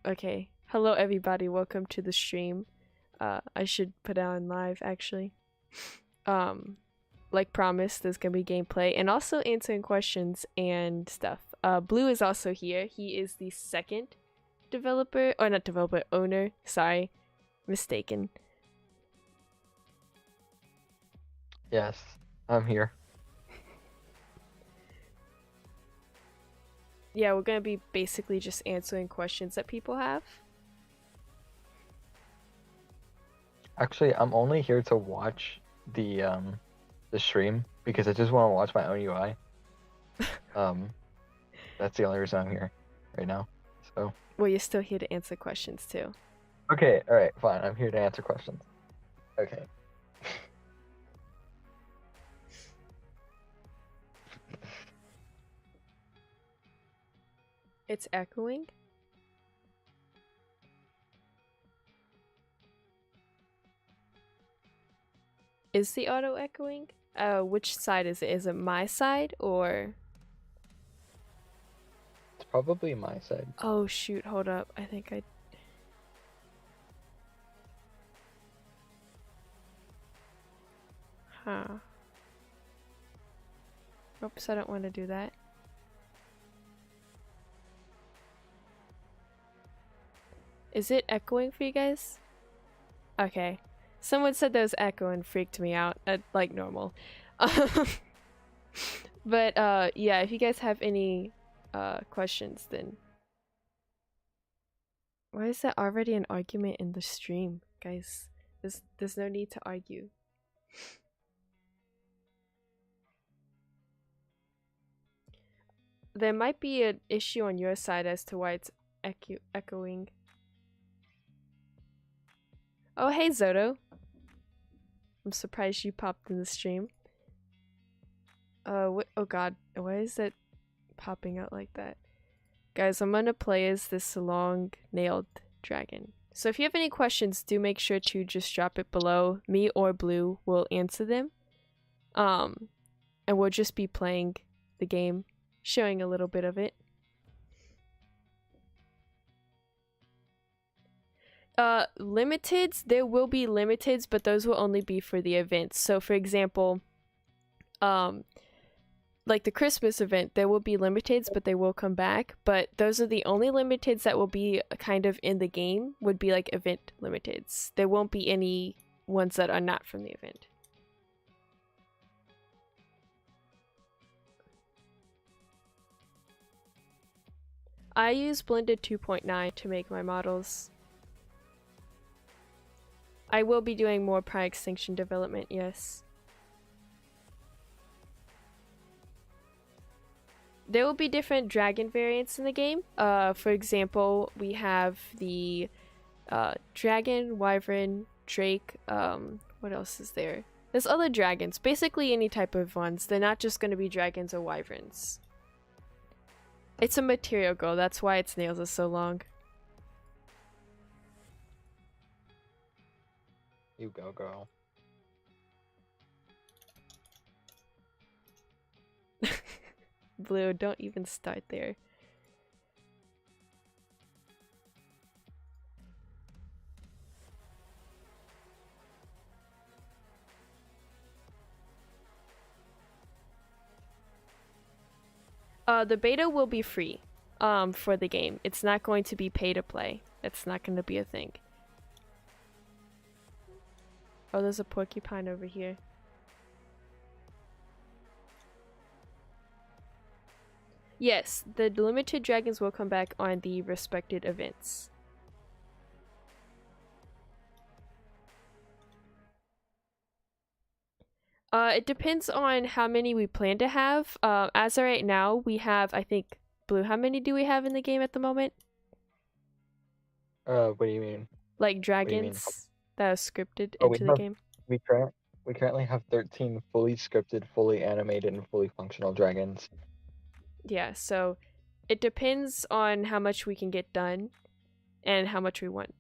Okay. Hello everybody, welcome to the stream. I should put it on live actually. Like promised, there's gonna be gameplay and also answering questions and stuff. Blue is also here. He is the second developer, or not developer, owner. Sorry, mistaken. Yes, I'm here. Yeah, we're gonna be basically just answering questions that people have. Actually, I'm only here to watch the stream because I just want to watch my own UI. That's the only reason I'm here right now. So. Well, you're still here to answer questions too. Okay, all right, fine. I'm here to answer questions. Okay. It's echoing. Is the auto echoing? Which side is it? Is it my side or? It's probably my side. Oh shoot, hold up. I think I... Huh. Oops, I don't want to do that. Is it echoing for you guys? Okay. Someone said there was echo and freaked me out. Like normal. But yeah, if you guys have any questions, then... Why is there already an argument in the stream, guys? There's no need to argue. There might be an issue on your side as to why it's echoing. Oh, hey Zoto. I'm surprised you popped in the stream. Oh god, why is that popping out like that? Guys, I'm gonna play as this long-nailed dragon. So if you have any questions, do make sure to just drop it below. Me or Blue will answer them. And we'll just be playing the game, showing a little bit of it. Limiteds, there will be limiteds, but those will only be for the events. So for example, like the Christmas event, there will be limiteds, but they will come back. But those are the only limiteds that will be kind of in the game, would be like event limiteds. There won't be any ones that are not from the event. I use Blended 2.9 to make my models. I will be doing more prior extinction development, yes. There will be different dragon variants in the game. For example, we have the dragon, wyvern, drake. What else is there? There's other dragons. Basically any type of ones. They're not just going to be dragons or wyverns. It's a material girl. That's why its nails are so long. You go, girl. Blue, don't even start there. The beta will be free for the game. It's not going to be pay to play. It's not going to be a thing. Oh, there's a porcupine over here. Yes, the limited dragons will come back on the respected events. It depends on how many we plan to have. As of right now, we have, I think, Blue, how many do we have in the game at the moment? What do you mean? Like dragons that are scripted Oh, into the game? We currently have 13 fully scripted, fully animated, and fully functional dragons. Yeah, so it depends on how much we can get done and how much we want.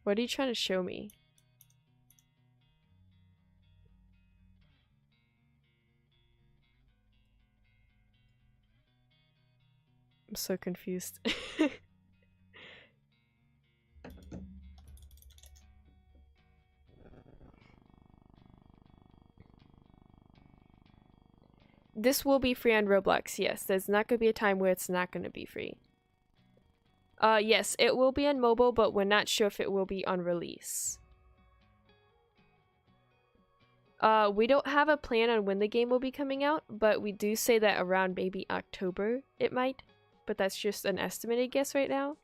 What are you trying to show me? I'm so confused. This will be free on Roblox, yes. There's not going to be a time where it's not going to be free. Yes, it will be on mobile, but we're not sure if it will be on release. We don't have a plan on when the game will be coming out, but we do say that around maybe October it might. But that's just an estimated guess right now.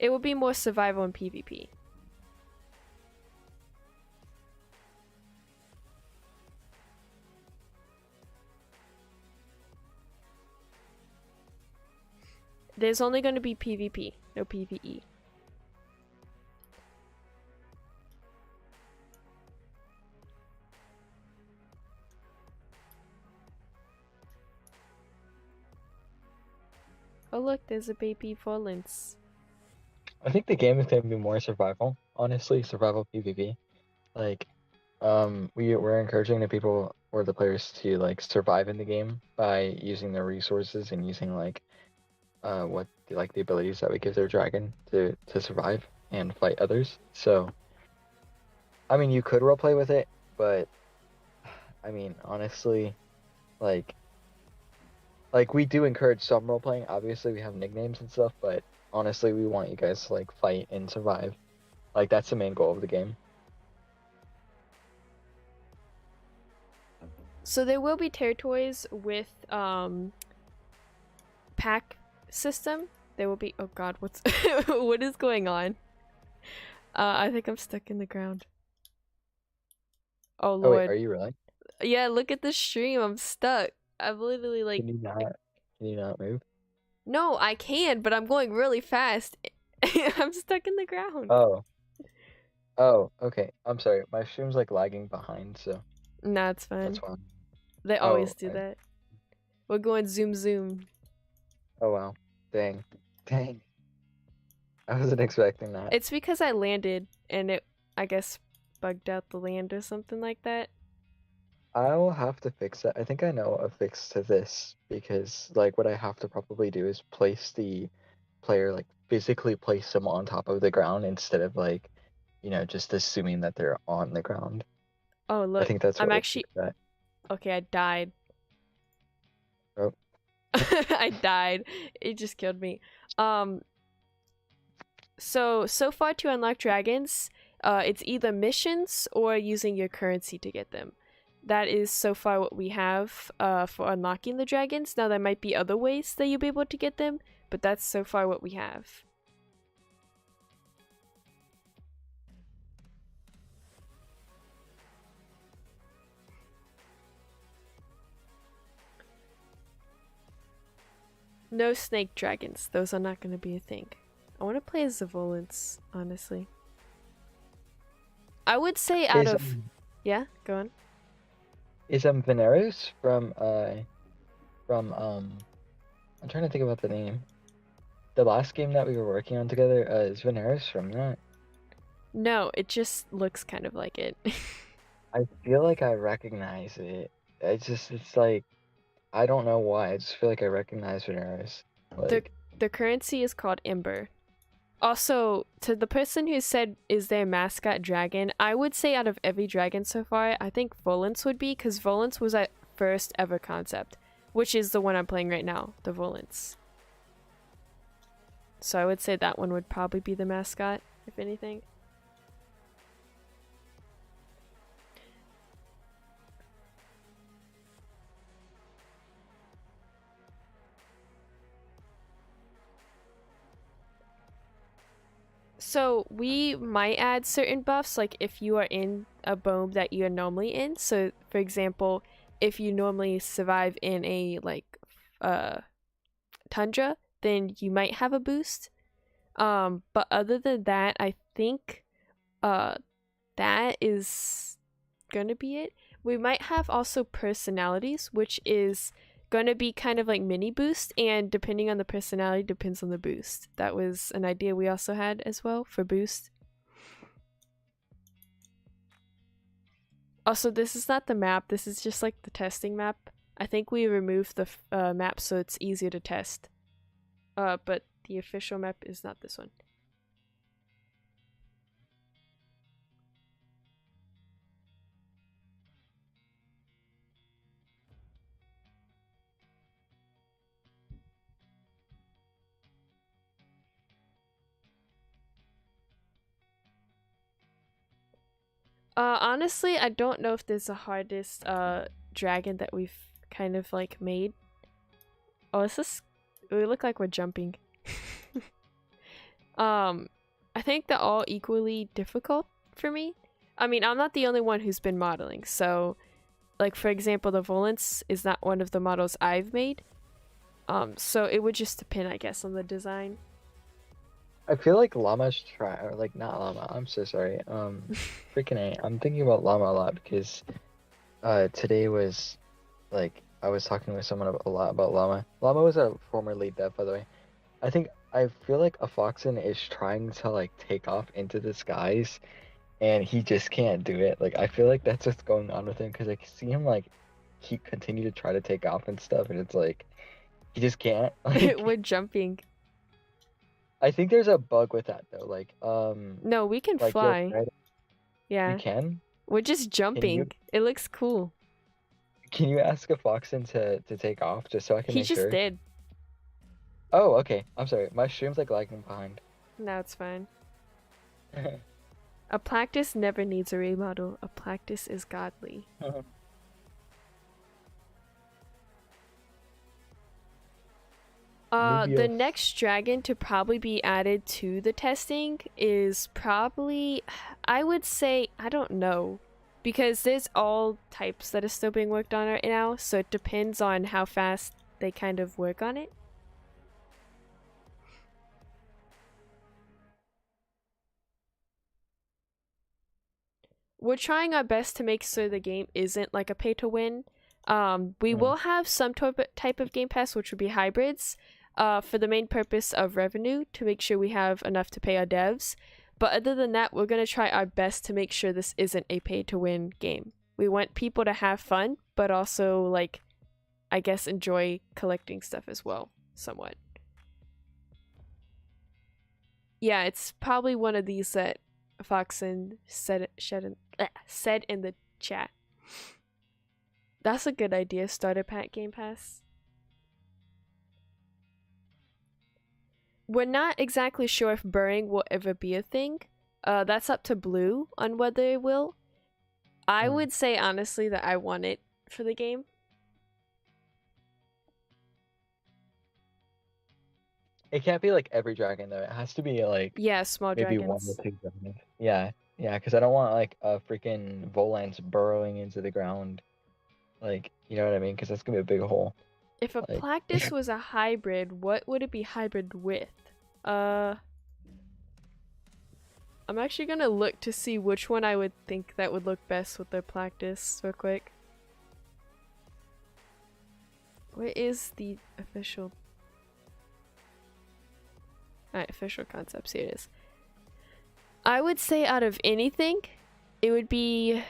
It will be more survival and PvP. There's only going to be PvP, no PvE. Oh look, there's a baby Volans. I think the game is going to be more survival, honestly, survival PvP. Like, we're encouraging the people or the players to like survive in the game by using their resources and using like the abilities that we give their dragon to survive and fight others. So, I mean, you could roleplay with it, but I mean, honestly, like we do encourage some roleplaying. Obviously, we have nicknames and stuff, but honestly, we want you guys to like fight and survive. Like that's the main goal of the game. So there will be territories with pack system. There will be, oh god, what's what is going on? I think I'm stuck in the ground. Oh Oh lord. wait, are you really? Yeah, look at the stream. I'm stuck. I'm literally like, Can you not move? no, I can, but I'm going really fast. I'm stuck in the ground. Oh. Oh, okay. I'm sorry. My stream's like lagging behind, so Nah, it's fine. that's why. They always do okay. that. We're going zoom zoom. Oh wow. Dang. Dang. I wasn't expecting that. It's because I landed and it, I guess, bugged out the land or something like that. I will have to fix that. I think I know a fix to this because like what I have to probably do is place the player like physically place them on top of the ground instead of like, just assuming that they're on the ground. Oh look, I think that's what I'm would actually, fix that. okay, I died. Oh. I died. It just killed me. So far to unlock dragons, it's either missions or using your currency to get them. That is so far what we have for unlocking the dragons. Now there might be other ways that you'll be able to get them, but that's so far what we have. No snake dragons. Those are not going to be a thing. I want to play as the Volants, honestly. I would say out of... Yeah, go on. Is Veneris from I'm trying to think about the name. The last game that we were working on together, is Veneris from that? No, it just looks kind of like it. I feel like I recognize it. It's like, I don't know why. I just feel like I recognize Veneris. Like, The currency is called Ember. Also, to the person who said, is their mascot dragon, I would say out of every dragon so far, I think Volants would be, because Volants was our first ever concept, which is the one I'm playing right now, the Volants. So I would say that one would probably be the mascot, if anything. So we might add certain buffs, like if you are in a biome that you are normally in. So for example, if you normally survive in a tundra, then you might have a boost. But other than that, I think that is gonna be it. We might have also personalities, which is gonna be kind of like mini boost, and depending on the personality depends on the boost. That was an idea we also had as well for boost. Also, this is not the map. This is just like the testing map. I think we removed the map so it's easier to test. But the official map is not this one. Honestly, I don't know if there's a hardest dragon that we've kind of like made. Oh, is this? We look like we're jumping. I think they're all equally difficult for me. I mean, I'm not the only one who's been modeling. So, like for example, the Volants is not one of the models I've made. So it would just depend, I guess, on the design. I feel like llama's try or like not llama. I'm so sorry. Freaking A. I'm thinking about llama a lot because today was like I was talking with someone a lot about llama. Llama was a former lead dev, by the way. I feel like a foxen is trying to like take off into the skies, and he just can't do it. Like I feel like that's what's going on with him because I can see him like he continue to try to take off and stuff, and it's like he just can't. Like We're jumping. I think there's a bug with that though. No, we can like you'll fly. try to, you Yeah. can. We're just Can you jumping. It looks cool. can you ask a foxen to take off just so I can He make just sure? did. Oh, okay. I'm sorry. My stream's like lagging behind. No, it's fine. A Plactus never needs a remodel. A Plactus is godly. The Nubius. next dragon to probably be added to the testing is probably, I would say, I don't know. Because there's all types that are still being worked on right now, so it depends on how fast they kind of work on it. We're trying our best to make sure the game isn't like a pay to win. We will have some type of game pass, which would be hybrids, for the main purpose of revenue, to make sure we have enough to pay our devs. But other than that, we're going to try our best to make sure this isn't a pay to win game. We want people to have fun, but also, like, I guess, enjoy collecting stuff as well, somewhat. Yeah, it's probably one of these that Foxen said in the chat. That's a good idea, starter pack game pass. We're not exactly sure if burrowing will ever be a thing. That's up to Blue on whether it will. I would say honestly that I want it for the game. It can't be like every dragon though. It has to be like Yeah, small maybe dragons. 1 or 2 dragons. Yeah, because I don't want like a freaking Volans burrowing into the ground. Like, you know what I mean? Because that's gonna be a big hole. If a Like, Plactus was a hybrid, what would it be hybrid with? I'm actually gonna look to see which one I would think that would look best with their Plactus real quick. Where is the official? Alright, official concepts, here it is. I would say out of anything, it would be...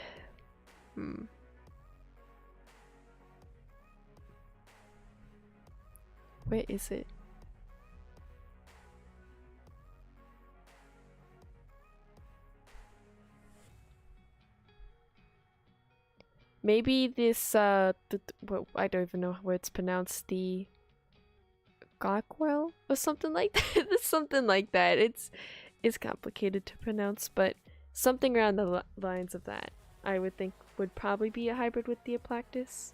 Where is it? Maybe this, I don't even know how it's pronounced, the Gockwell or something like that. Something like that. It's complicated to pronounce, but something around the lines of that, I would think would probably be a hybrid with the Aplactus.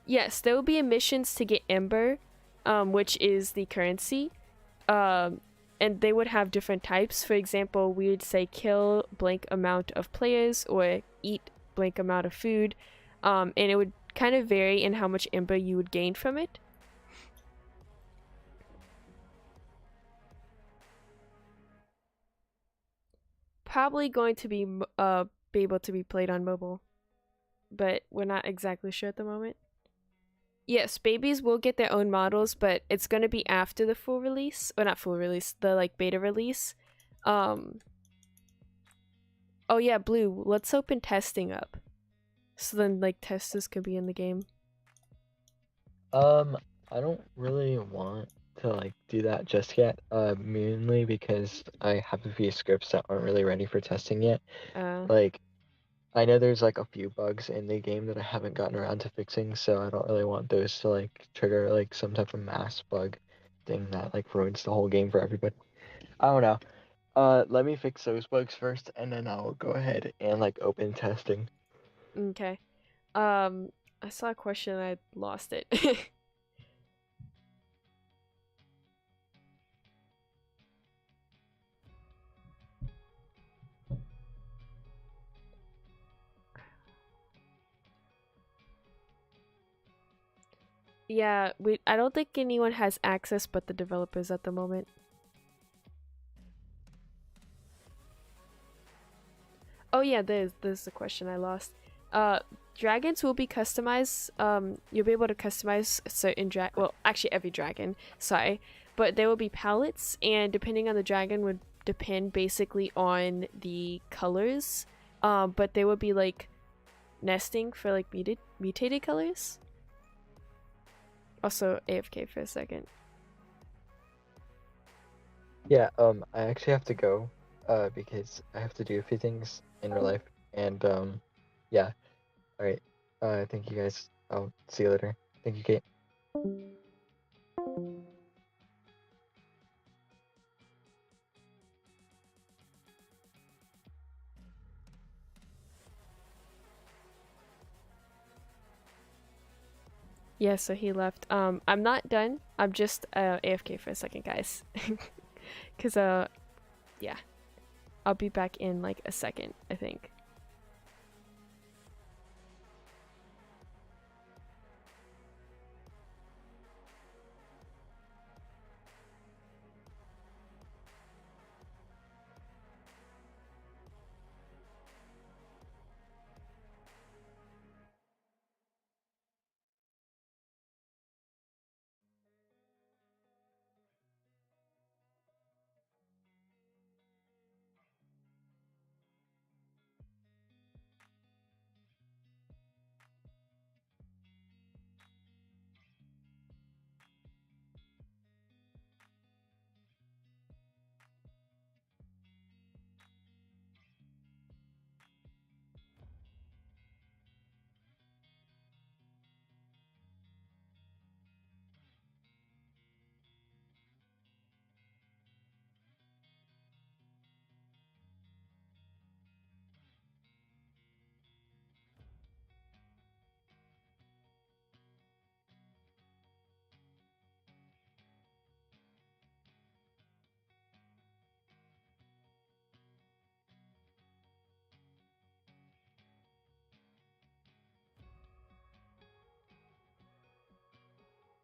Yes, there will be missions to get Ember, which is the currency. And they would have different types. For example, we would say kill blank amount of players or eat blank amount of food. And it would kind of vary in how much Ember you would gain from it. Probably going to be able to be played on mobile, but we're not exactly sure at the moment. Yes, babies will get their own models, but it's gonna be after the full release, or not full release, the like beta release. Um. Oh yeah, Blue. Let's open testing up, so then like testers could be in the game. I don't really want to like do that just yet. Mainly because I have a few scripts that aren't really ready for testing yet. Uh. Like, I know there's like a few bugs in the game that I haven't gotten around to fixing, so I don't really want those to like trigger like some type of mass bug thing that like ruins the whole game for everybody. I don't know. Let me fix those bugs first, and then I'll go ahead and like open testing. Okay. I saw a question. I lost it. Yeah, I don't think anyone has access but the developers at the moment. Oh yeah, there's a question I lost. Dragons will be customized. You'll be able to customize certain well, actually every dragon, sorry. But there will be palettes, and depending on the dragon would depend basically on the colors. But there will be like nesting for like mutated colors. Also AFK for a second. Yeah, I actually have to go, because I have to do a few things in real life, and yeah. All right. Thank you guys. I'll see you later. Thank you, Kate. Yeah, so he left. I'm not done. I'm just AFK for a second, guys. Cause yeah. I'll be back in like a second, I think.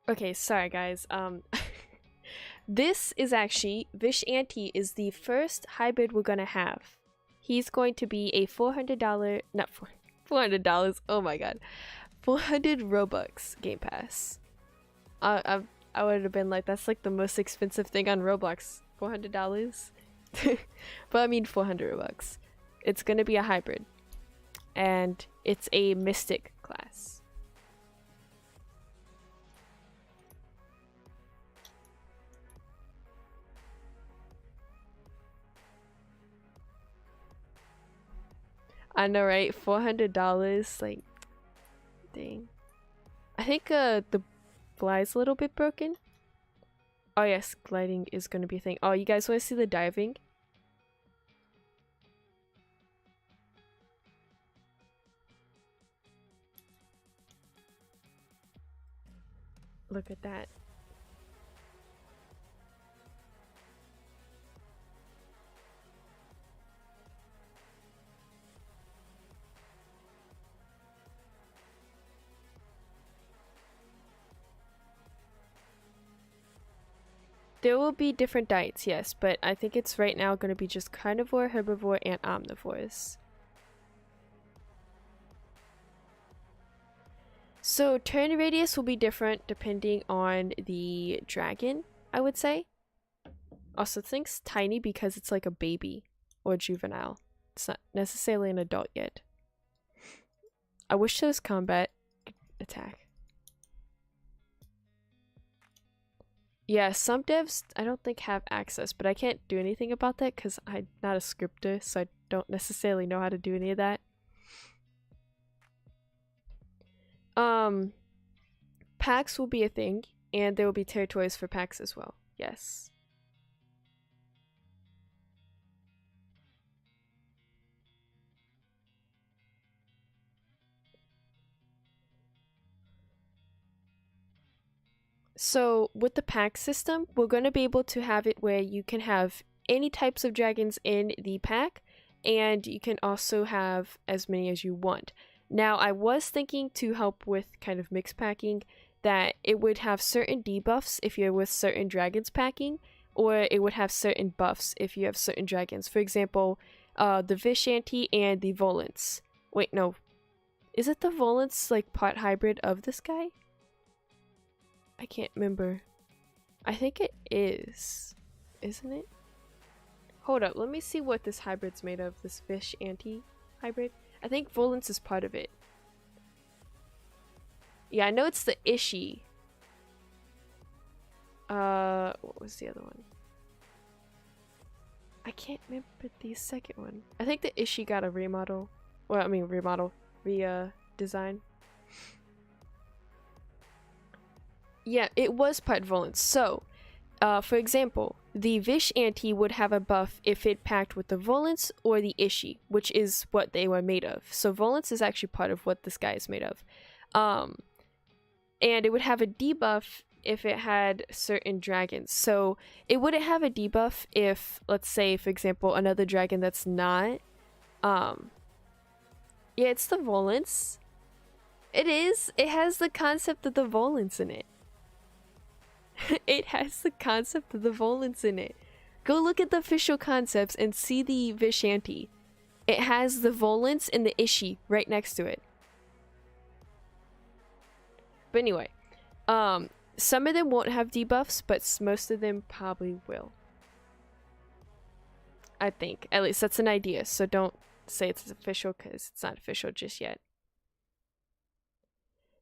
Okay, sorry guys. This is actually Vish Anti is the first hybrid we're gonna have. He's going to be a $400, not $400. Oh my god, 400 Robux Game Pass. I would have been like, that's like the most expensive thing on Roblox, $400. But I mean 400 Robux. It's gonna be a hybrid, and it's a Mystic class. I know, right? $400, like, dang. I think the fly's a little bit broken. Oh yes, gliding is gonna be a thing. Oh, you guys want to see the diving? Look at that. There will be different diets, yes, but I think it's right now going to be just carnivore, herbivore, and omnivores. So turn radius will be different depending on the dragon, I would say. Also, think's tiny because it's like a baby or a juvenile. It's not necessarily an adult yet. I wish there was combat attack. Yeah, some devs I don't think have access, but I can't do anything about that because I'm not a scripter, so I don't necessarily know how to do any of that. Packs will be a thing, and there will be territories for packs as well. Yes. So with the pack system, we're going to be able to have it where you can have any types of dragons in the pack, and you can also have as many as you want. Now, I was thinking to help with kind of mix packing that it would have certain debuffs if you're with certain dragons packing, or it would have certain buffs if you have certain dragons. For example, the Vishanti and the Volants. Wait, no. Is it the Volants like part hybrid of this guy? I can't remember. I think it is. Isn't it? Hold up, let me see what this hybrid's made of. This Vishanti hybrid. I think Volants is part of it. Yeah, I know it's the Ishi. What was the other one? I can't remember the second one. I think the Ishi got a remodel. Well, I mean remodel. Design. Yeah, it was part Volants. So, for example, the Vishanti would have a buff if it packed with the Volants or the Ishi, which is what they were made of. So Volants is actually part of what this guy is made of. And it would have a debuff if it had certain dragons. So it wouldn't have a debuff if, let's say, for example, another dragon that's not... Yeah, it's the Volants. It is. It has the concept of the Volants in it. It has the concept of the Volants in it. Go look at the official concepts and see the Vishanti. It has the Volants and the Ishi right next to it. But anyway, some of them won't have debuffs, but most of them probably will. I think. At least that's an idea, so don't say it's official because it's not official just yet.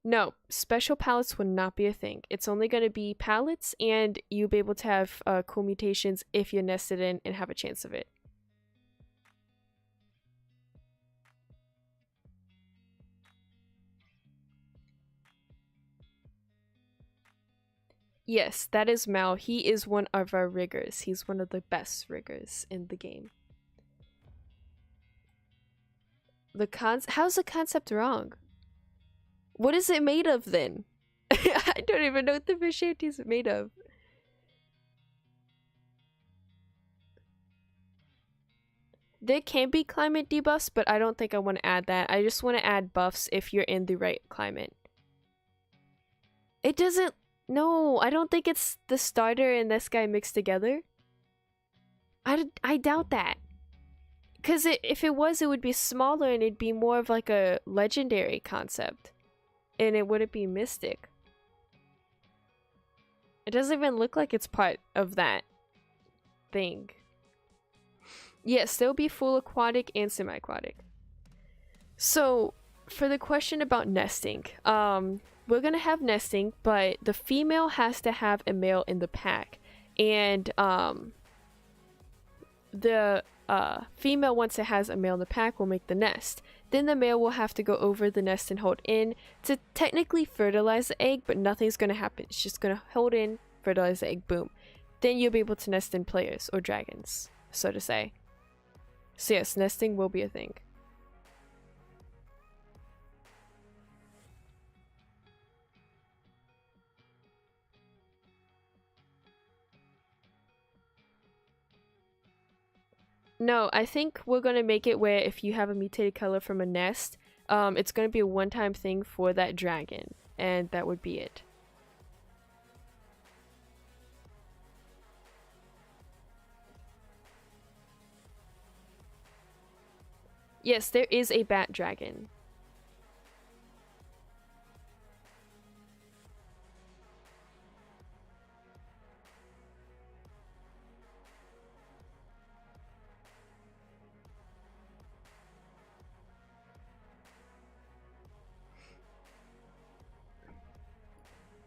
No, special palettes would not be a thing. It's only going to be palettes, and you'll be able to have cool mutations if you're nested in and have a chance of it. Yes, that is Mal. He is one of our riggers. He's one of the best riggers in the game. How's the concept wrong? What is it made of then? I don't even know what the Vishanti is made of. There can be climate debuffs, but I don't think I want to add that. I just want to add buffs if you're in the right climate. It doesn't... No, I don't think it's the starter and this guy mixed together. I doubt that. Because if it was, it would be smaller and it'd be more of like a legendary concept. And it wouldn't be mystic. It doesn't even look like it's part of that thing. Yes, there'll be full aquatic and semi-aquatic. So, for the question about nesting, we're gonna have nesting, but the female has to have a male in the pack. And, the female, once it has a male in the pack, will make the nest. Then the male will have to go over the nest and hold in to technically fertilize the egg, but nothing's gonna happen. It's just gonna hold in, fertilize the egg, boom. Then you'll be able to nest in players, or dragons, so to say. So yes, nesting will be a thing. No, I think we're gonna make it where if you have a mutated color from a nest, it's gonna be a one-time thing for that dragon, and that would be it. Yes, there is a bat dragon.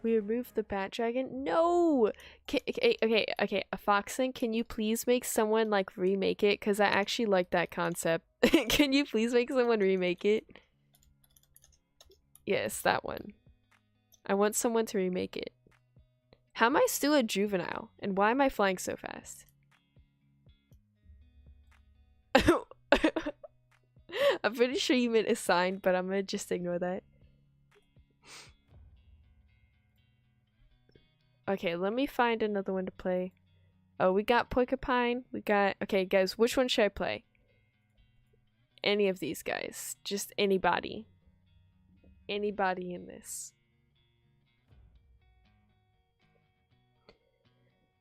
We removed the bat dragon? No! Okay, a Foxen, can you please make someone, like, remake it? Because I actually like that concept. Can you please make someone remake it? Yes, that one. I want someone to remake it. How am I still a juvenile? And why am I flying so fast? I'm pretty sure you meant assigned, but I'm gonna just ignore that. Okay, let me find another one to play. Oh, we got Porcupine. We got... Okay, guys, which one should I play? Any of these guys. Just anybody. Anybody in this.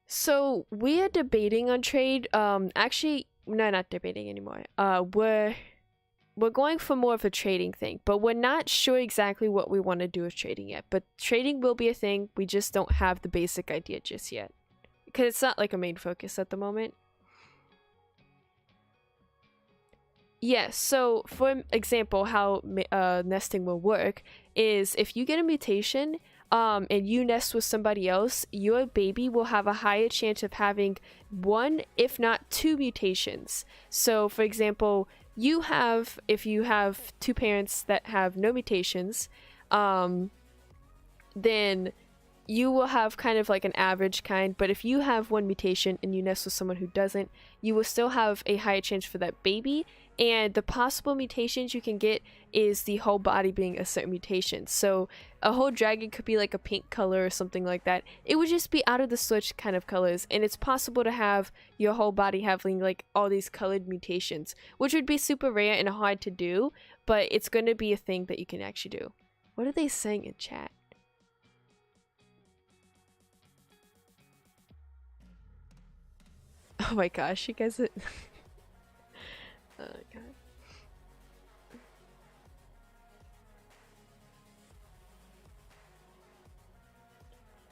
So, we are debating on trade. Actually, no, not debating anymore. We're going for more of a trading thing, but we're not sure exactly what we want to do with trading yet. But trading will be a thing. We just don't have the basic idea just yet. Because it's not like a main focus at the moment. Yes, so for example, how nesting will work is if you get a mutation and you nest with somebody else, your baby will have a higher chance of having one, if not two mutations. So for example, if you have two parents that have no mutations, then you will have kind of like an average kind, but if you have one mutation and you nest with someone who doesn't, you will still have a higher chance for that baby. And the possible mutations you can get is the whole body being a certain mutation. So a whole dragon could be like a pink color or something like that. It would just be out of the switch kind of colors, and it's possible to have your whole body having like all these colored mutations, which would be super rare and hard to do, but it's going to be a thing that you can actually do. What are they saying in chat? Oh my gosh, you guys are... Oh my god.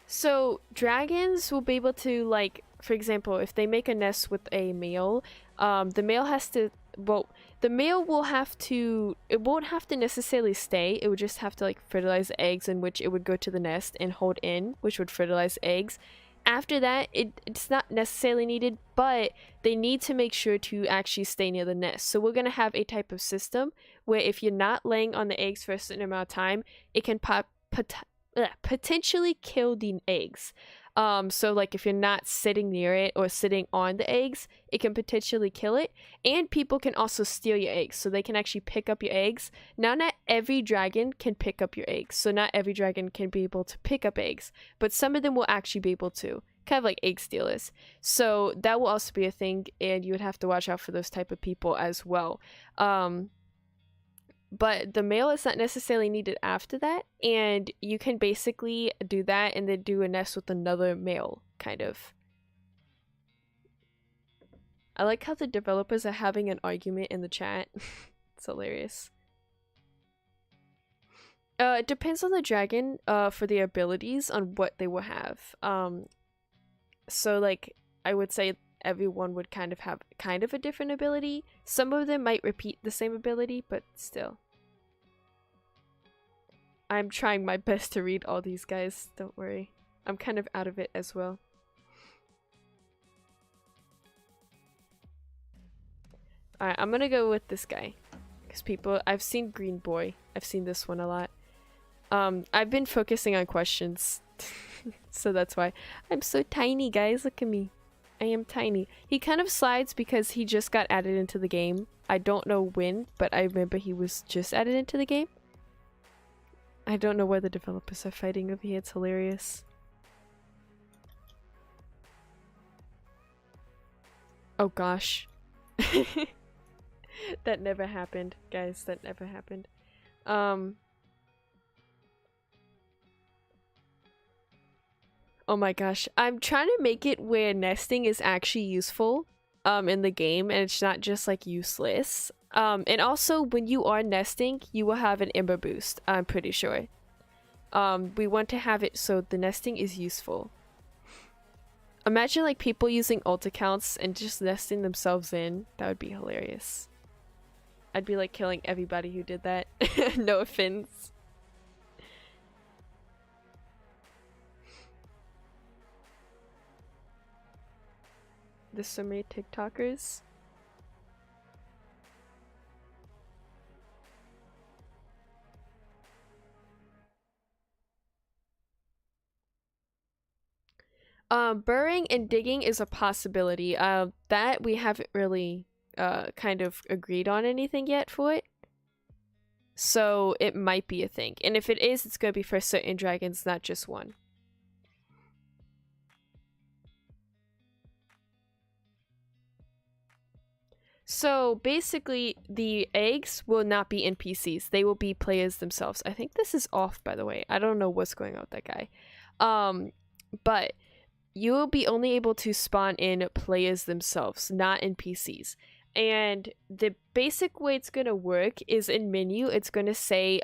So dragons will be able to, like, for example, if they make a nest with a male, the male has to, well, the male will have to, it won't have to necessarily stay, it would just have to like fertilize the eggs, in which it would go to the nest and hold in, which would fertilize eggs. After that, it's not necessarily needed, but they need to make sure to actually stay near the nest. So we're going to have a type of system where if you're not laying on the eggs for a certain amount of time, it can potentially kill the eggs. So like if you're not sitting near it or sitting on the eggs, it can potentially kill it. And people can also steal your eggs, so they can actually pick up your eggs. Now, not every dragon can pick up your eggs, so not every dragon can be able to pick up eggs, but some of them will actually be able to, kind of like egg stealers. So that will also be a thing, and you would have to watch out for those type of people as well. But the male is not necessarily needed after that, and you can basically do that and then do a nest with another male, kind of. I like how the developers are having an argument in the chat. It's hilarious. It depends on the dragon for the abilities on what they will have. So like, I would say everyone would kind of have kind of a different ability. Some of them might repeat the same ability, but still. I'm trying my best to read all these guys, don't worry. I'm kind of out of it as well. Alright, I'm gonna go with this guy. Because I've seen Green Boy. I've seen this one a lot. I've been focusing on questions. So that's why. I'm so tiny, guys. Look at me. I am tiny. He kind of slides because he just got added into the game. I don't know when, but I remember he was just added into the game. I don't know why the developers are fighting over here. It's hilarious. Oh gosh. That never happened, guys. That never happened. Oh my gosh. I'm trying to make it where nesting is actually useful in the game, and it's not just like useless. And also when you are nesting, you will have an ember boost, I'm pretty sure. We want to have it so the nesting is useful. Imagine like people using alt accounts and just nesting themselves in. That would be hilarious. I'd be like killing everybody who did that. No offense. There's so many TikTokers. Burrowing and digging is a possibility. That we haven't really kind of agreed on anything yet for it. So it might be a thing. And if it is, it's gonna be for certain dragons, not just one. So basically, the eggs will not be NPCs. They will be players themselves. I think this is off, by the way. I don't know what's going on with that guy. But you will be only able to spawn in players themselves, not NPCs. And the basic way it's gonna work is in menu. It's gonna say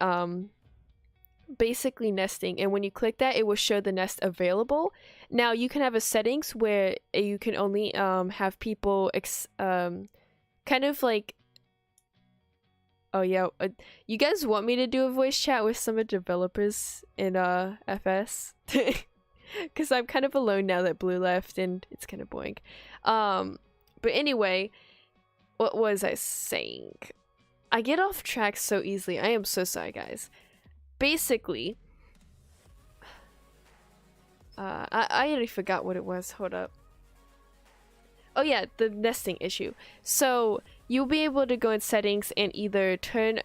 basically nesting, and when you click that, it will show the nest available. Now you can have a settings where you can only have people kind of like, oh yeah, you guys want me to do a voice chat with some of the developers in FS? Because I'm kind of alone now that Blue left and it's kind of boring. But anyway, what was I saying? I get off track so easily. I am so sorry, guys. Basically, I already forgot what it was. Hold up. Oh yeah, the nesting issue. So you'll be able to go in settings and either turn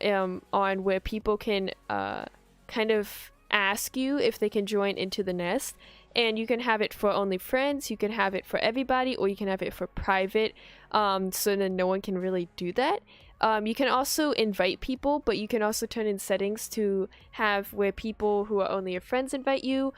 on where people can kind of ask you if they can join into the nest, and you can have it for only friends, you can have it for everybody, or you can have it for private, so then no one can really do that. You can also invite people, but you can also turn in settings to have where people who are only your friends invite you,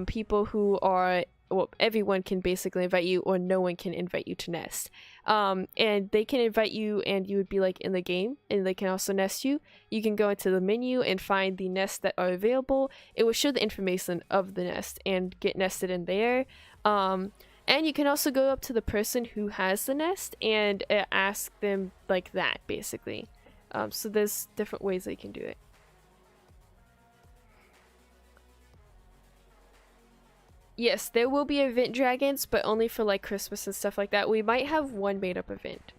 people who are, well, everyone can basically invite you, or no one can invite you to nest. And they can invite you and you would be like in the game, and they can also nest you. You can go into the menu and find the nests that are available. It will show the information of the nest and get nested in there. And you can also go up to the person who has the nest and ask them like that, basically. So there's different ways that you can do it. Yes, there will be event dragons, but only for like Christmas and stuff like that. We might have one made up event.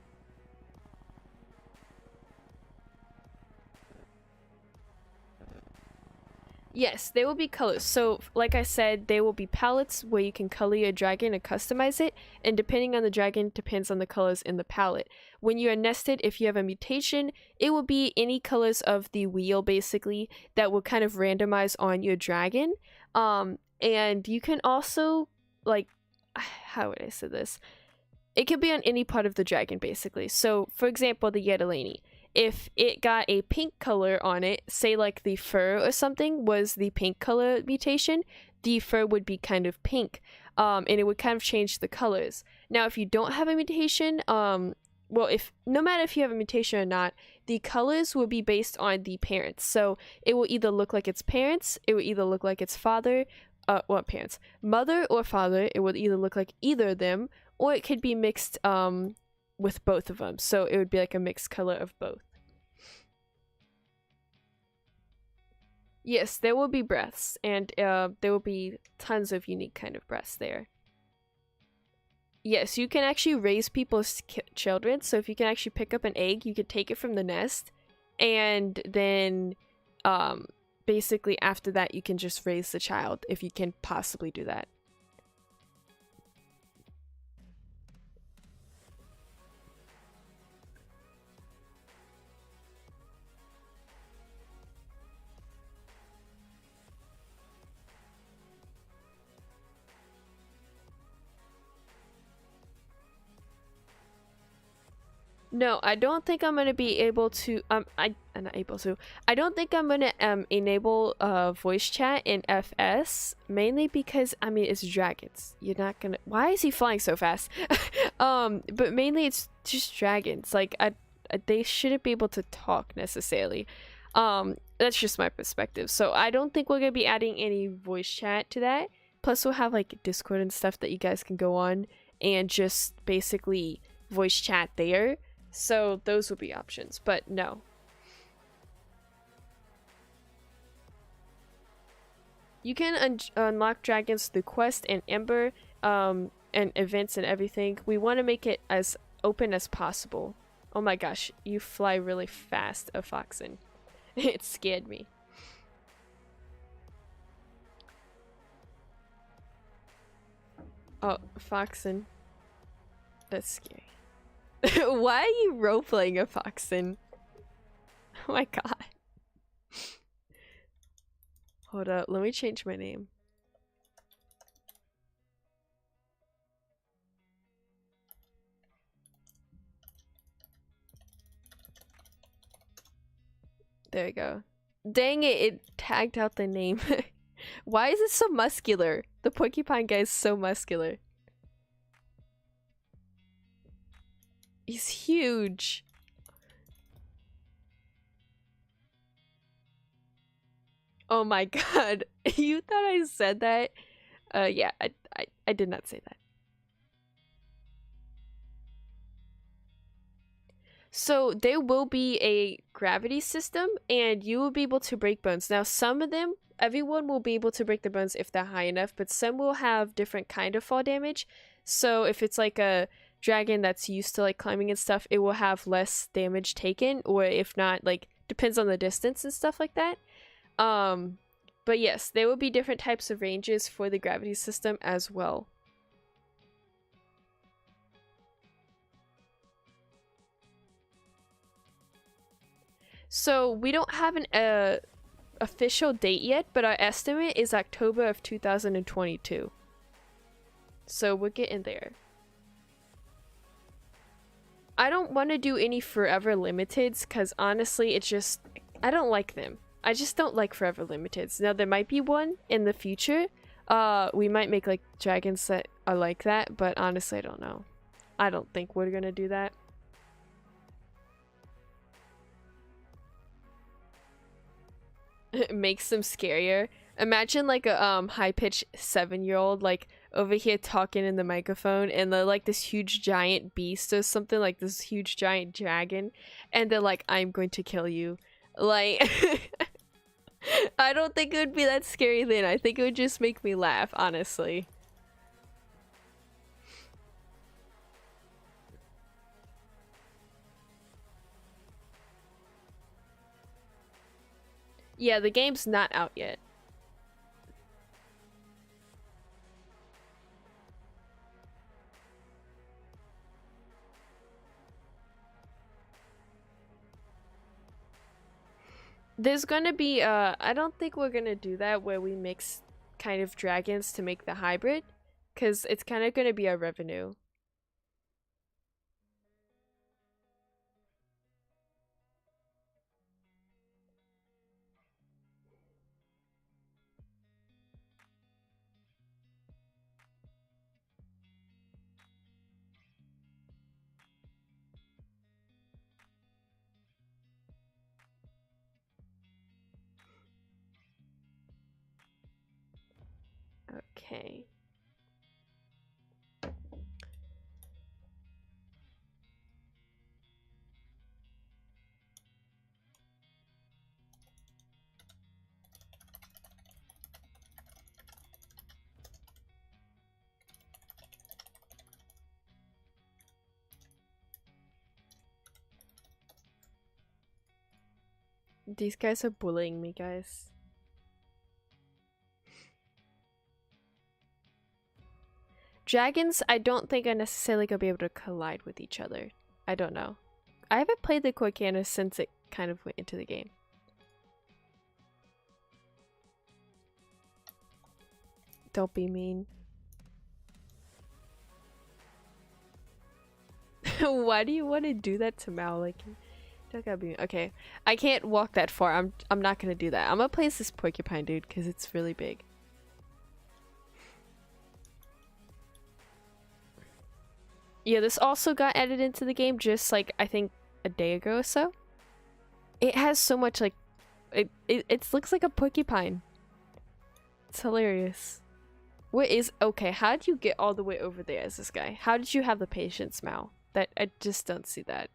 Yes, there will be colors. So, like I said, there will be palettes where you can color your dragon and customize it, and depending on the dragon, depends on the colors in the palette. When you are nested, if you have a mutation, it will be any colors of the wheel, basically, that will kind of randomize on your dragon. And you can also, like, how would I say this? It can be on any part of the dragon, basically. So, for example, the Yetalani. If it got a pink color on it, say like the fur or something was the pink color mutation, the fur would be kind of pink, and it would kind of change the colors. Now, if you don't have a mutation, well, if no matter if you have a mutation or not, the colors will be based on the parents. So it will either look like its parents, it will either look like its father, parents, mother or father. It would either look like either of them, or it could be mixed, with both of them, so it would be like a mixed color of both. Yes, there will be breaths, and there will be tons of unique kind of breaths there. Yes, you can actually raise people's children, so if you can actually pick up an egg, you could take it from the nest, and then basically after that you can just raise the child, if you can possibly do that. No, I don't think I'm gonna be able to. I'm not able to. I don't think I'm gonna enable voice chat in FS, mainly because I mean it's dragons. You're not gonna. Why is he flying so fast? But mainly it's just dragons. Like they shouldn't be able to talk necessarily. That's just my perspective. So I don't think we're gonna be adding any voice chat to that. Plus we'll have like Discord and stuff that you guys can go on and just basically voice chat there. So those will be options, but no. You can unlock dragons through quest and ember, and and events and everything, we want to make it as open as possible. Oh my gosh, you fly really fast, a Foxen. It scared me. Oh, Foxen. That's scary. Why are you role-playing a Foxen? Oh my god. Hold up, let me change my name. There we go. Dang it, it tagged out the name. Why is it so muscular? The porcupine guy is so muscular. He's huge. Oh my god. You thought I said that? Yeah, I did not say that. So there will be a gravity system and you will be able to break bones. Now some of them, everyone will be able to break the bones if they're high enough, but some will have different kind of fall damage. So if it's like a dragon that's used to like climbing and stuff, it will have less damage taken, or if not, like depends on the distance and stuff like that. But yes, there will be different types of ranges for the gravity system as well. So we don't have an official date yet, but our estimate is October of 2022. So we're getting there. I don't want to do any forever limiteds because honestly, it's just, I don't like them. I just don't like forever limiteds. Now there might be one in the future. We might make like dragons that are like that, but honestly, I don't know. I don't think we're gonna do that. It makes them scarier. Imagine like a high-pitched 7-year-old like over here talking in the microphone, and they're like this huge giant beast or something, like this huge giant dragon, and they're like, I'm going to kill you. Like I don't think it would be that scary then. I think it would just make me laugh, honestly. Yeah, the game's not out yet. There's gonna be, I don't think we're gonna do that where we mix kind of dragons to make the hybrid, because it's kind of gonna be our revenue. Okay. These guys are bullying me, guys. Dragons, I don't think are necessarily gonna be able to collide with each other. I don't know. I haven't played the Corcana since it kind of went into the game. Don't be mean. Why do you want to do that to Mal? Like, don't gotta be okay. I can't walk that far. I'm not gonna do that. I'm gonna place this porcupine dude because it's really big. Yeah, this also got added into the game just like I think a day ago or so. It has so much like it looks like a porcupine. It's hilarious. What is okay, how did you get all the way over there as this guy? How did you have the patience, Mal? That I just don't see that.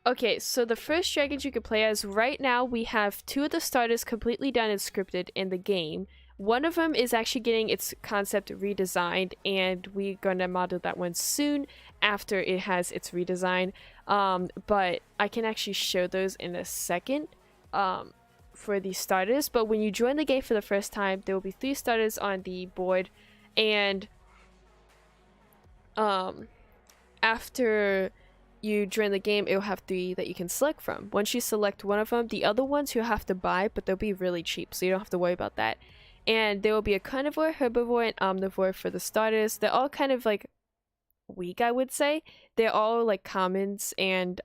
Okay, so the first dragons you could play as right now, we have 2 of the starters completely done and scripted in the game. One of them is actually getting its concept redesigned, and we're gonna model that one soon after it has its redesign. But I can actually show those in a second for the starters. But when you join the game for the first time, there will be 3 starters on the board, and after you join the game, it'll have 3 that you can select from. Once you select one of them, the other ones you'll have to buy, but they'll be really cheap, so you don't have to worry about that. And there will be a carnivore, herbivore, and omnivore for the starters. They're all kind of like weak, I would say. They're all like commons, and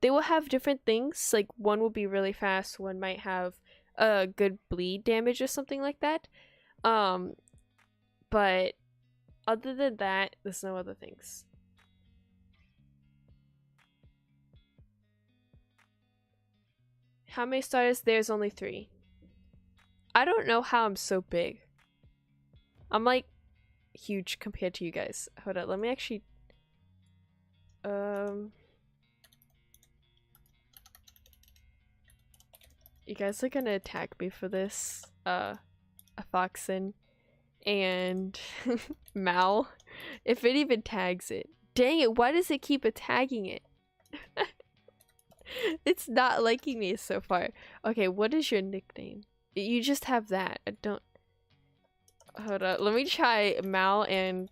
they will have different things. Like one will be really fast, one might have a good bleed damage or something like that. But other than that, there's no other things. How many starters? There's only 3. I don't know how I'm so big. I'm like huge compared to you guys. Hold on, let me actually you guys are gonna attack me for this. A Foxen and Mal. If it even tags it. Dang it, why does it keep tagging it? It's not liking me so far. Okay, what is your nickname? You just have that. I don't... Hold up. Let me try Mal and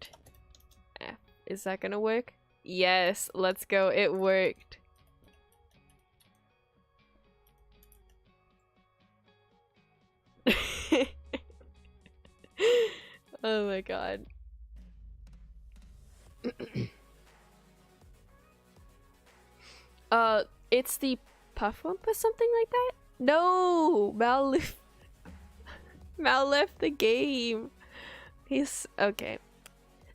F. Is that gonna work? Yes, let's go. It worked. Oh my god. It's the Puffwump or something like that? No! Mal left the game. He's okay.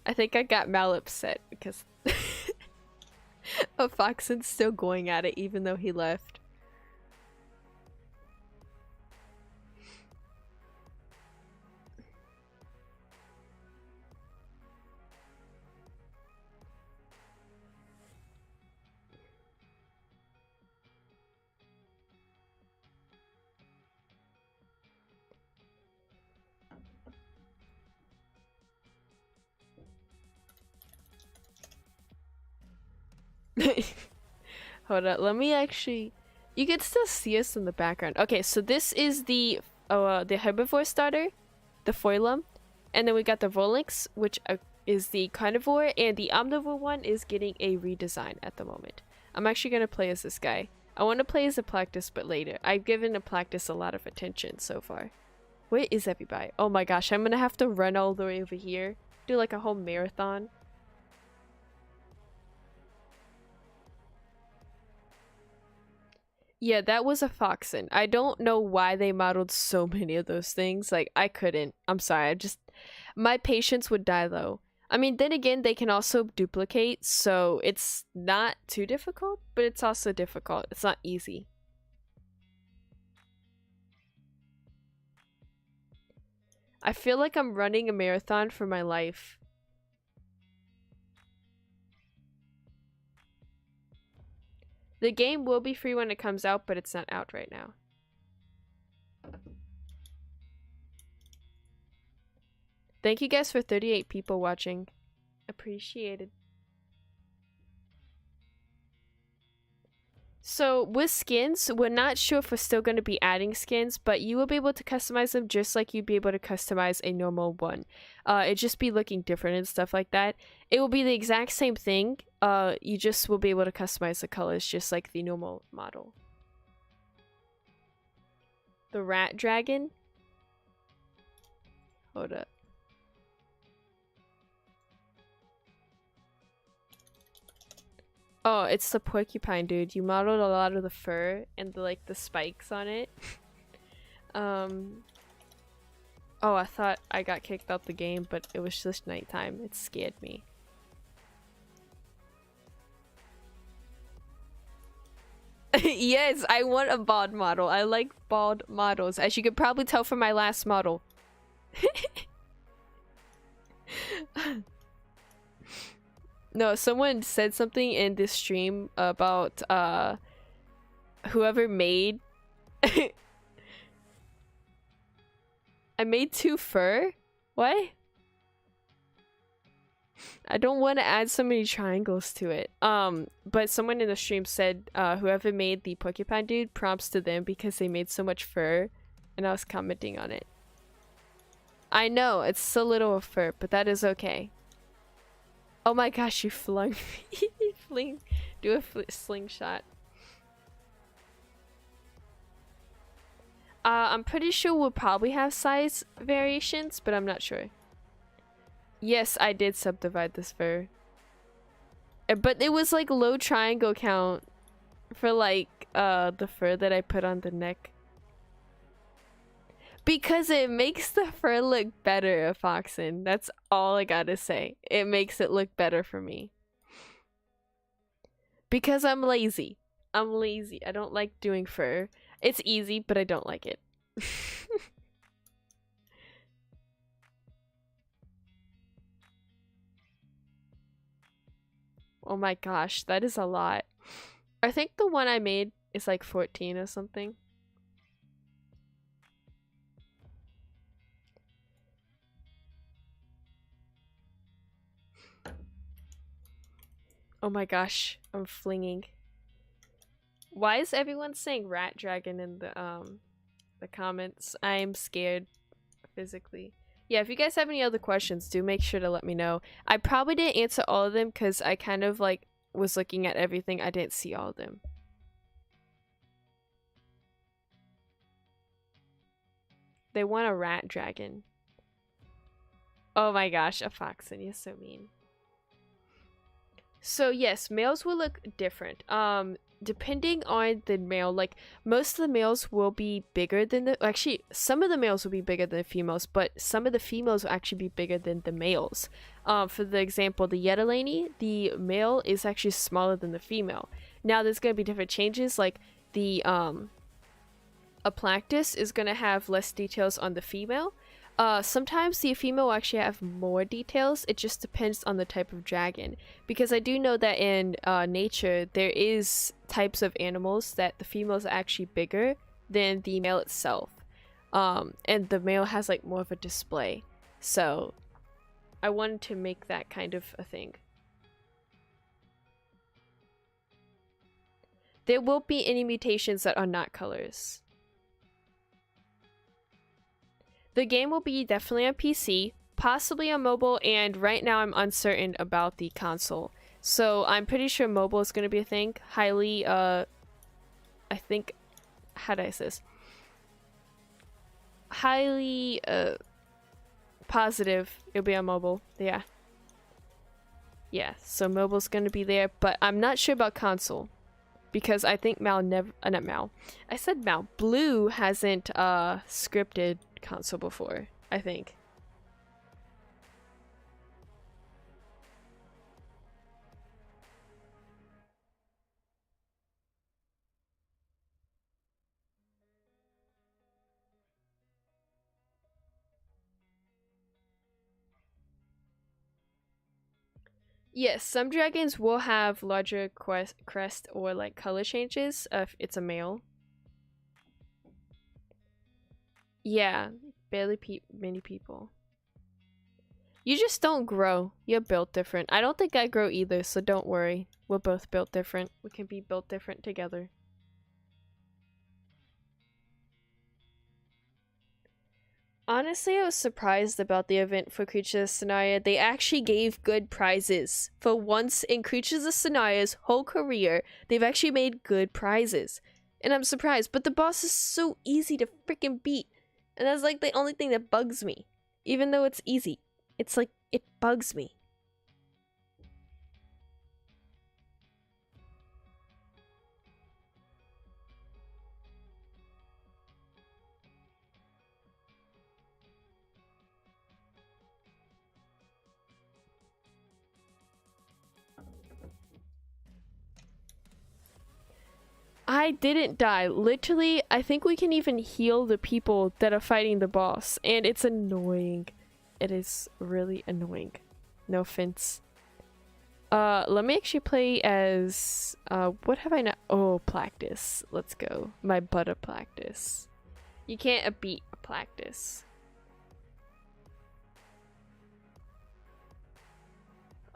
I think I got Mal upset because a Foxen's still going at it even though he left. Hold up, let me actually... You can still see us in the background. Okay, so this is the herbivore starter, the Foilum, and then we got the Volynx, which is the carnivore, and the omnivore one is getting a redesign at the moment. I'm actually gonna play as this guy. I want to play as a Plactus, but later. I've given a Plactus a lot of attention so far. Where is everybody? Oh my gosh, I'm gonna have to run all the way over here, do like a whole marathon. Yeah, that was a Foxen. I don't know why they modeled so many of those things. Like, I couldn't. I'm sorry. My patience would die, though. I mean, then again, they can also duplicate, so it's not too difficult, but it's also difficult. It's not easy. I feel like I'm running a marathon for my life. The game will be free when it comes out, but it's not out right now. Thank you guys for 38 people watching. Appreciated. So with skins, we're not sure if we're still going to be adding skins, but you will be able to customize them just like you'd be able to customize a normal one. It just be looking different and stuff like that. It will be the exact same thing. You just will be able to customize the colors just like the normal model. The rat dragon? Hold up. Oh, it's the porcupine, dude. You modeled a lot of the fur and the spikes on it. Oh, I thought I got kicked out the game, but it was just nighttime. It scared me. Yes, I want a bald model. I like bald models, as you could probably tell from my last model. No, someone said something in this stream about whoever made I made 2 fur? What? I don't want to add so many triangles to it. But someone in the stream said whoever made the porcupine dude, prompts to them because they made so much fur, and I was commenting on it. I know, it's so little of fur, but that is okay. Oh my gosh, you flung me. Fling. Do a slingshot. I'm pretty sure we'll probably have size variations, but I'm not sure. Yes, I did subdivide this fur. But it was like low triangle count for like the fur that I put on the neck. Because it makes the fur look better, Foxen. That's all I gotta say. It makes it look better for me. Because I'm lazy. I'm lazy. I don't like doing fur. It's easy, but I don't like it. Oh my gosh, that is a lot. I think the one I made is like 14 or something. Oh my gosh, I'm flinging. Why is everyone saying rat dragon in the comments? I'm scared physically. Yeah, if you guys have any other questions, do make sure to let me know. I probably didn't answer all of them because I kind of like was looking at everything. I didn't see all of them. They want a rat dragon. Oh my gosh, a foxen. You're so mean. So yes, males will look different. Depending on the male, like most of the males will be bigger than the actually some of the males will be bigger than the females, but some of the females will actually be bigger than the males. For the example, the Yetalani, the male is actually smaller than the female. Now there's gonna be different changes, like the Aplactus is gonna have less details on the female. Sometimes the female will actually have more details. It just depends on the type of dragon. Because I do know that in nature, there is types of animals that the females are actually bigger than the male itself. And the male has like more of a display. So I wanted to make that kind of a thing. There won't be any mutations that are not colors. The game will be definitely on PC, possibly on mobile, and right now I'm uncertain about the console. So I'm pretty sure mobile is going to be a thing. Highly, I think, how do I say this? Highly, positive it'll be on mobile. Yeah. Yeah, so mobile's going to be there, but I'm not sure about console. Because I think Mal never, not Mal. I said Mal. Blue hasn't, scripted console before, I think. Yes, some dragons will have larger crest or like color changes if it's a male. Yeah, barely many people. You just don't grow. You're built different. I don't think I grow either, so don't worry. We're both built different. We can be built different together. Honestly, I was surprised about the event for Creatures of Sanaya. They actually gave good prizes. For once in Creatures of Sanaya's whole career, they've actually made good prizes. And I'm surprised, but the boss is so easy to freaking beat. And that's like the only thing that bugs me. Even though it's easy. It's like, it bugs me. I didn't die. Literally, I think we can even heal the people that are fighting the boss. And it's annoying. It is really annoying. No offense. Let me actually play as what have I not? Oh, Plactus. Let's go. My butter Plactus. You can't beat a Plactus.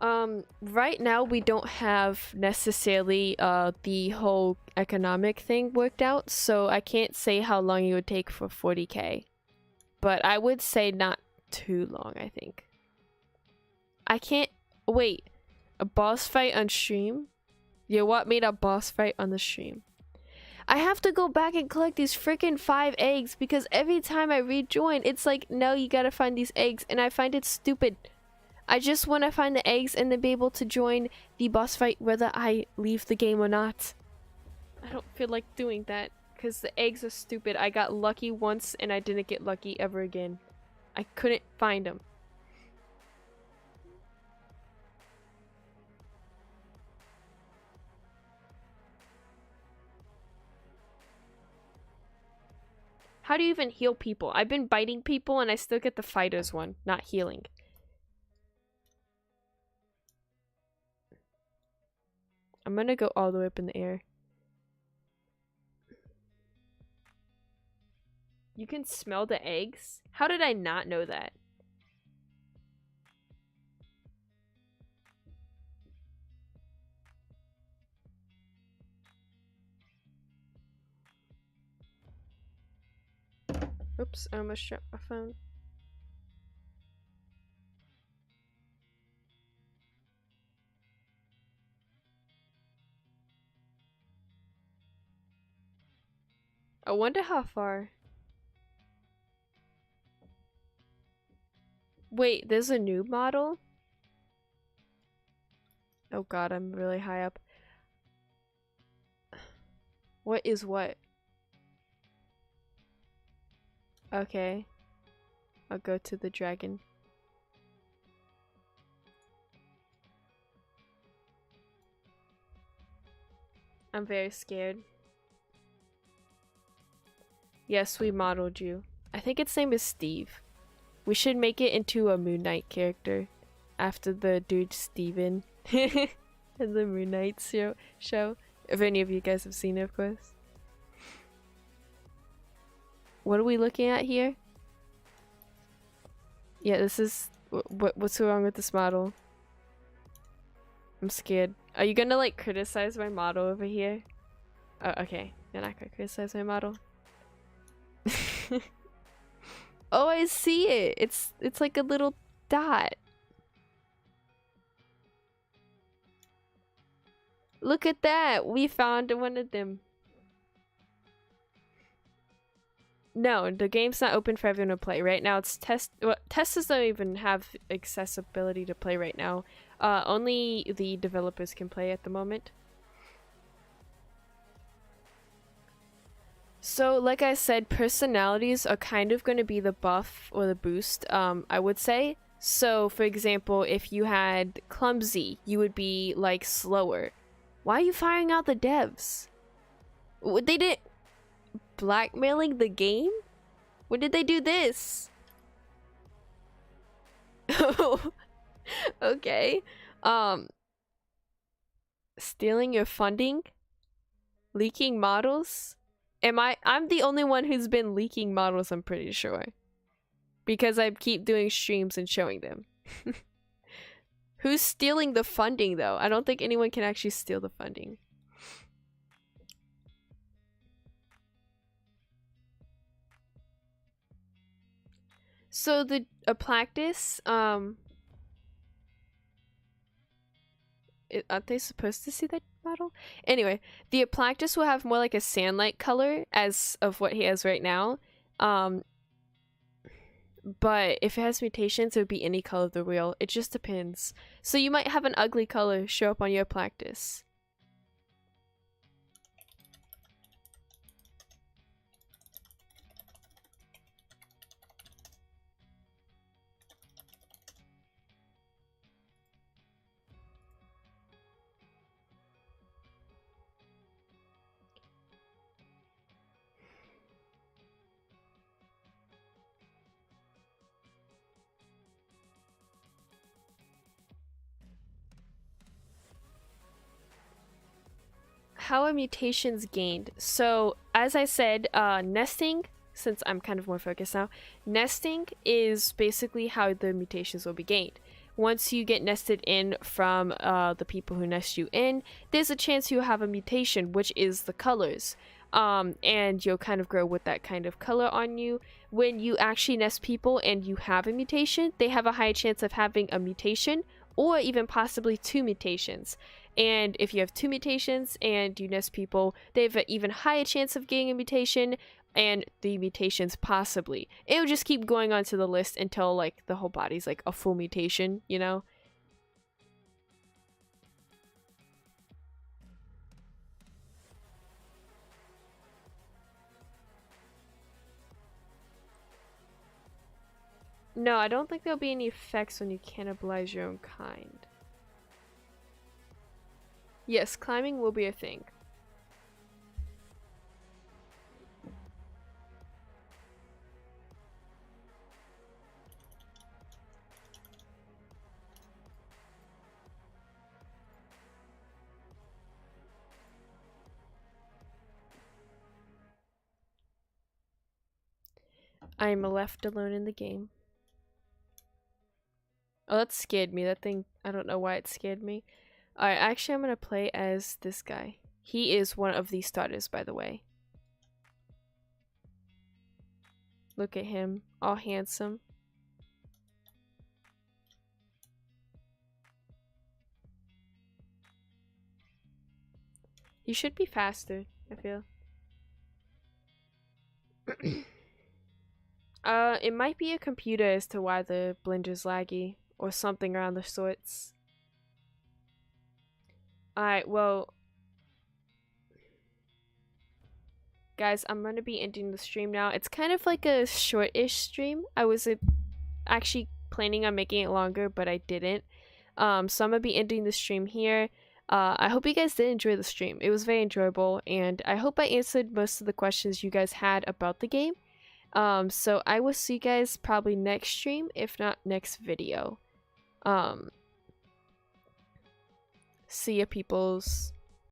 Right now we don't have necessarily the whole economic thing worked out, so I can't say how long it would take for 40k. But I would say not too long, I think. I can't wait. A boss fight on stream? You want me to boss fight on the stream? I have to go back and collect these freaking 5 eggs because every time I rejoin, it's like, no, you gotta find these eggs, and I find it stupid. I just want to find the eggs and then be able to join the boss fight whether I leave the game or not. I don't feel like doing that because the eggs are stupid. I got lucky once and I didn't get lucky ever again. I couldn't find them. How do you even heal people? I've been biting people and I still get the fighters one, not healing. I'm gonna go all the way up in the air. You can smell the eggs? How did I not know that? Oops, I almost dropped my phone. I wonder how far. Wait, there's a new model? Oh god, I'm really high up. What is what? Okay. I'll go to the dragon. I'm very scared. Yes, we modeled you. I think its name is Steve. We should make it into a Moon Knight character. After the dude Steven. In the Moon Knight show. If any of you guys have seen it, of course. What are we looking at here? Yeah, this is... What's wrong with this model? I'm scared. Are you gonna, like, criticize my model over here? Oh, okay. You're not gonna criticize my model? Oh, I see it! It's like a little dot. Look at that! We found one of them. No, the game's not open for everyone to play. Right now it's test... Well, testers don't even have accessibility to play right now. Only the developers can play at the moment. So, like I said, personalities are kind of going to be the buff or the boost, I would say. So, for example, if you had clumsy, you would be, like, slower. Why are you firing out the devs? They didn't... Blackmailing the game? When did they do this? Oh, okay. Stealing your funding? Leaking models? I'm the only one who's been leaking models, I'm pretty sure. Because I keep doing streams and showing them. Who's stealing the funding, though? I don't think anyone can actually steal the funding. So the Aplactus, aren't they supposed to see that model? Anyway, the Aplactus will have more like a sand-like color as of what he has right now. But if it has mutations, it would be any color of the wheel. It just depends. So you might have an ugly color show up on your Aplactus. how are mutations gained? So, as I said, nesting, since I'm kind of more focused now, nesting is basically how the mutations will be gained. Once you get nested in from the people who nest you in, there's a chance you'll have a mutation, which is the colors. And you'll kind of grow with that kind of color on you. When you actually nest people and you have a mutation, they have a high chance of having a mutation or even possibly 2 mutations. And if you have 2 mutations and you nest people, they have an even higher chance of getting a mutation and 3 mutations possibly. It will just keep going on to the list until like the whole body's like a full mutation, you know? No, I don't think there'll be any effects when you cannibalize your own kind. Yes, climbing will be a thing. I am left alone in the game. Oh, that scared me. That thing, I don't know why it scared me. Alright, actually I'm gonna play as this guy. He is one of the starters, by the way. Look at him, all handsome. He should be faster, I feel. It might be a computer as to why the blender's laggy, or something around the sorts. Alright, well, guys, I'm gonna be ending the stream now. It's kind of like a short-ish stream. I was actually planning on making it longer, but I didn't. So I'm gonna be ending the stream here. I hope you guys did enjoy the stream. It was very enjoyable, and I hope I answered most of the questions you guys had about the game. So I will see you guys probably next stream, if not next video. See ya, peoples.